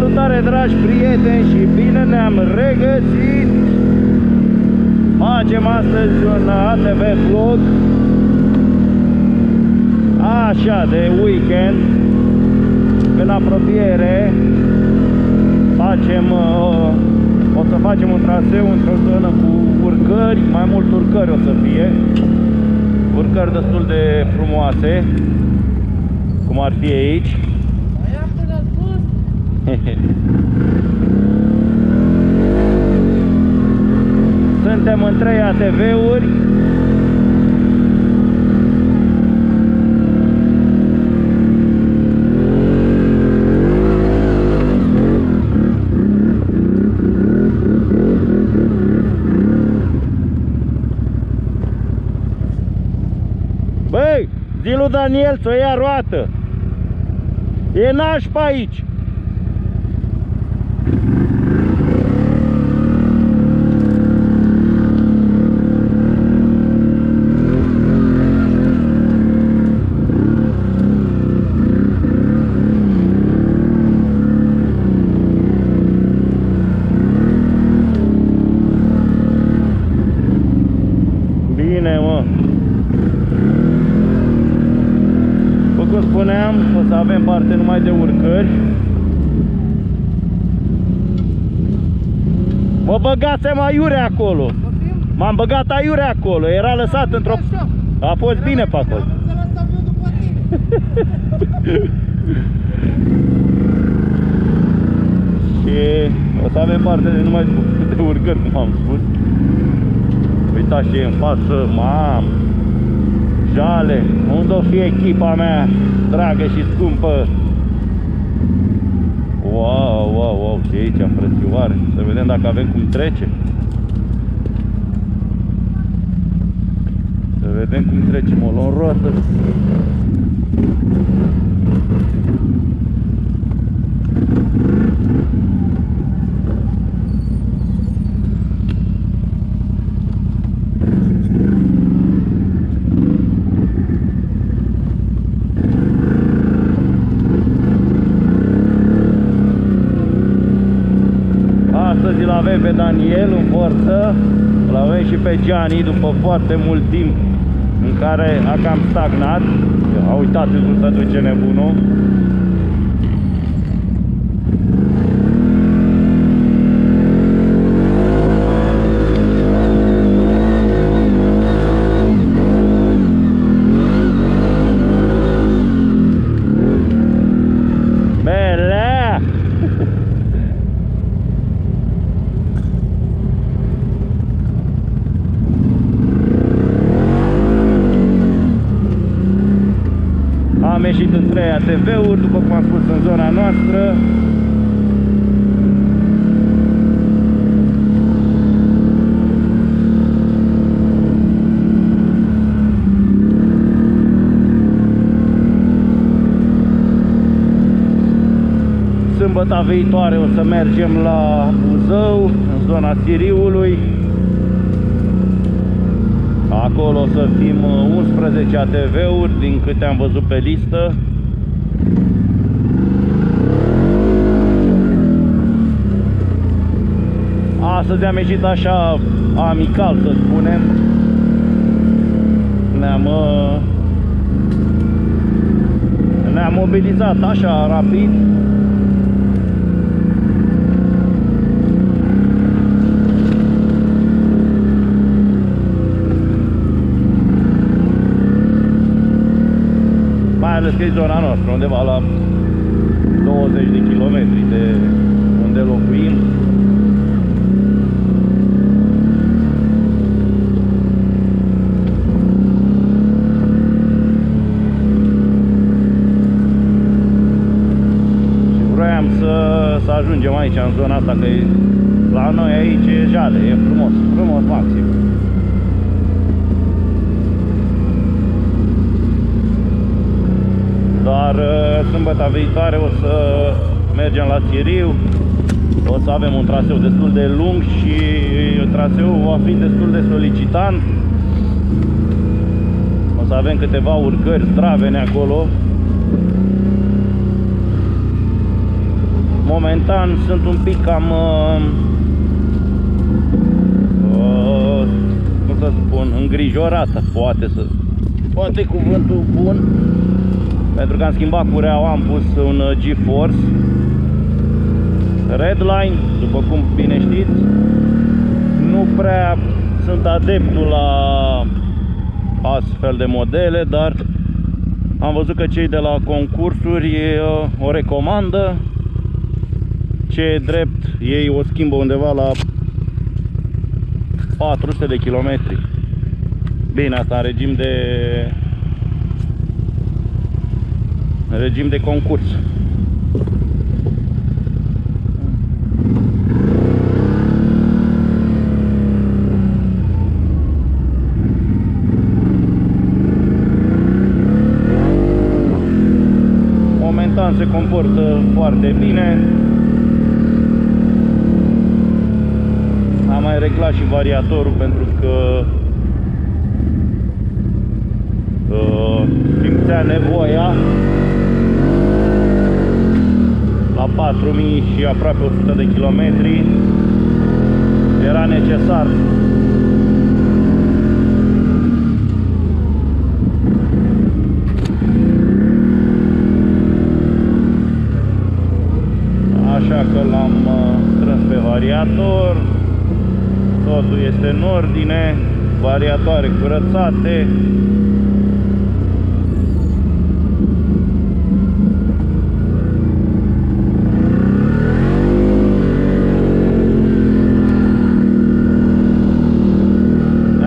Salutare, dragi prieteni, și bine ne-am regăsit! Facem astăzi un ATV vlog așa de weekend. În apropiere o să facem un traseu într-o zonă cu urcări, mai mult urcări o să fie. Urcări destul de frumoase, cum ar fi aici. Suntem în 3 ATV-uri. Băi, zi lui Daniel să o ia roată. E nașpa aici. Bine, mă. Cum spuneam, o să avem parte numai de urcări. Mă băgasem aiure acolo. M-am băgat aiure acolo. Era lăsat într-o... A fost bine pe acolo. Și o să avem parte de numai de urcări, cum am spus. Uitați ce e în față, mam. Jale, unde o fi echipa mea dragă și scumpă? Wow, wow, wow, ce e aici, frățioare? Să vedem dacă avem cum trece. Să vedem cum trecem, o luăm roată. Astăzi îl avem pe Daniel în forță, îl avem și pe Gianni după foarte mult timp în care a cam stagnat. A uitat cum să duce nebunul. Am ieșit în 3 ATV-uri, după cum am spus, în zona noastră. Sâmbăta viitoare o să mergem la Buzău, în zona Siriului. Acolo o să fim 11 ATV-uri, din câte am văzut pe listă. Astăzi am ieșit așa amical, să spunem. Ne-am mobilizat așa rapid. Mai ales că e zona noastră, undeva la 20 de kilometri de unde locuim. Și vroiam să ajungem aici, în zona asta, că la noi aici e jale, e frumos, frumos maxim. Dar sâmbăta viitoare o să mergem la Siriu. O să avem un traseu destul de lung și traseul va fi destul de solicitant. O să avem câteva urcări stravene acolo. momentan sunt un pic cam cum să spun, îngrijorată, poate cuvântul bun, pentru că am schimbat cureaua, am pus un GeForce Redline, după cum bine știți. Nu prea sunt adeptul la astfel de modele, dar am văzut că cei de la concursuri o recomandă. Ce e drept, ei o schimbă undeva la 400 de kilometri. Bine, asta în regim de concurs. Momentan se comportă foarte bine. Am mai reglat și variatorul pentru că simțea nevoia. La 4000 și aproape 100 de kilometri era necesar. Așa că l-am strâns pe variator. Totul este în ordine, variatoare curățate.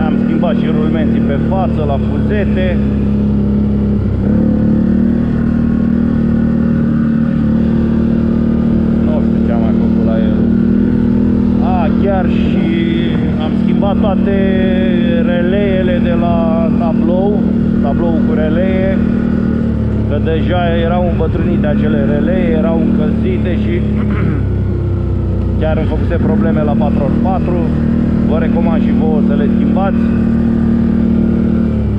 Am schimbat și rulmenții pe față, la fuzete. Nu știu ce am mai făcut la el. Chiar și am schimbat toate releele de la tabloul cu relee, că deja erau îmbătrânite acele relee, erau încălzite și chiar îmi făcuse probleme la 4x4. Vă recomand și vouă să le schimbați,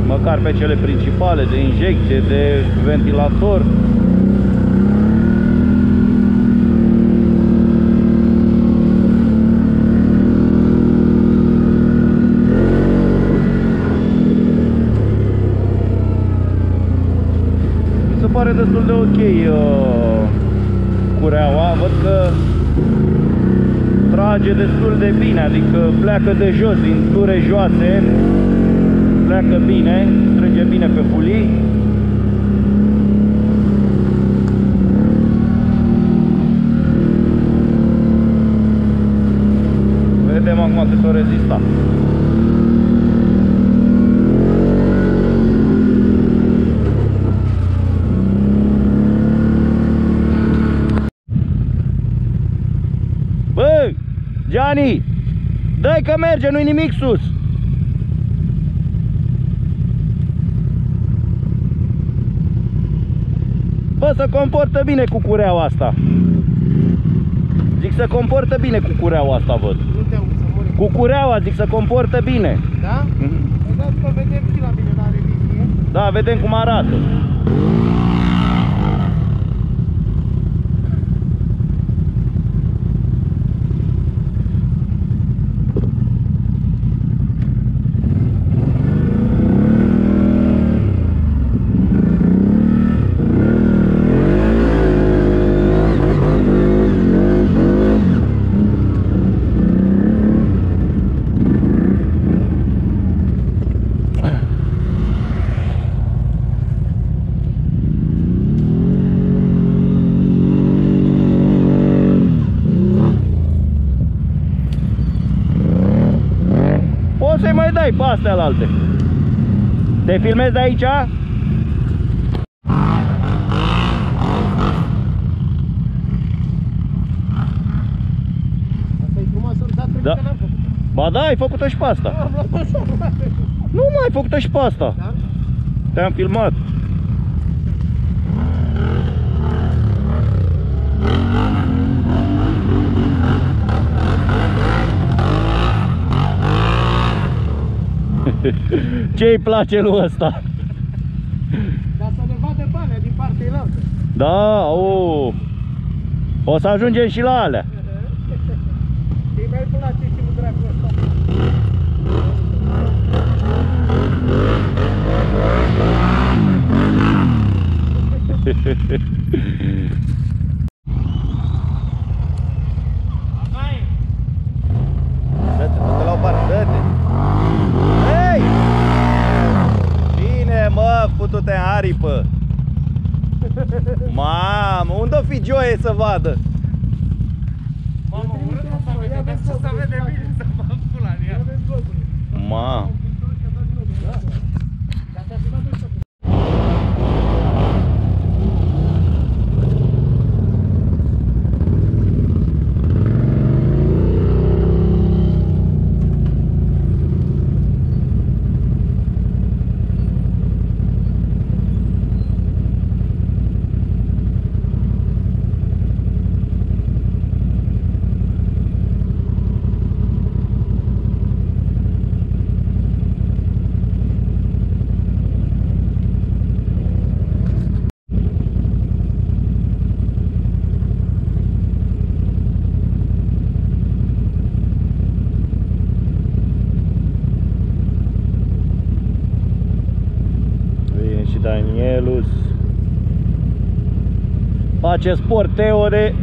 măcar pe cele principale, de injecție, de ventilator. Pare destul de ok cureaua, văd că trage destul de bine, adică pleacă de jos, din ture joase, pleacă bine, strânge bine pe fulii. Vedem acum cât o rezista. Bă, Gianni, dai că merge, nu-i nimic sus. Bă, se comportă bine cu cureaua asta. Zic, se comportă bine cu cureaua asta, văd. Cu cureaua, zic, se comportă bine. Da? Păi da, să vedem și la mine la revizie. Da, vedem cum arată. Să-i mai dai pe astea la alte. Te filmezi de aici? Asta e frumoasă, da? Ba da, ai făcut-o și pe asta. Nu mai ai făcut-o și pe asta. Da? Te-am filmat. Ce-i place lui ăsta? Dar să ne vadă banii din partea elaltă. Da, o. O să ajungem și la alea. Îi mai place și cu dracul ăsta. Dă-te, dă-te la o parte, dă-te. Hei! Bine, mă, putu-te în aripă. Mamă, unde-o fi Joe să vadă? Mamă, urât o să vede, dar ce să vede bine să mă pula în ea. Mamă. Danielus face sport teore.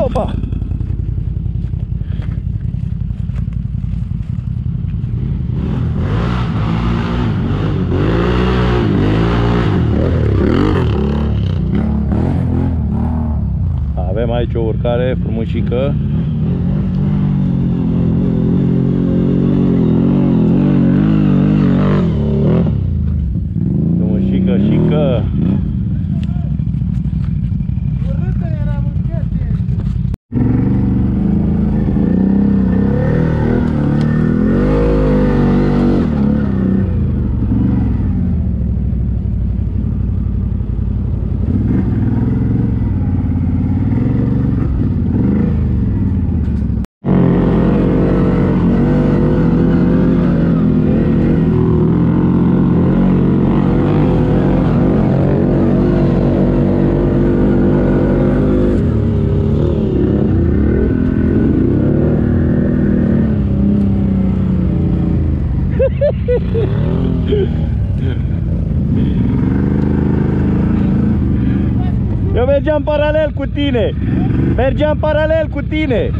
Opa! Avem aici o urcare frumușică. Frumușică, șică. Urâtă era mâncație. Eu mergeam paralel cu tine. Mergeam paralel cu tine.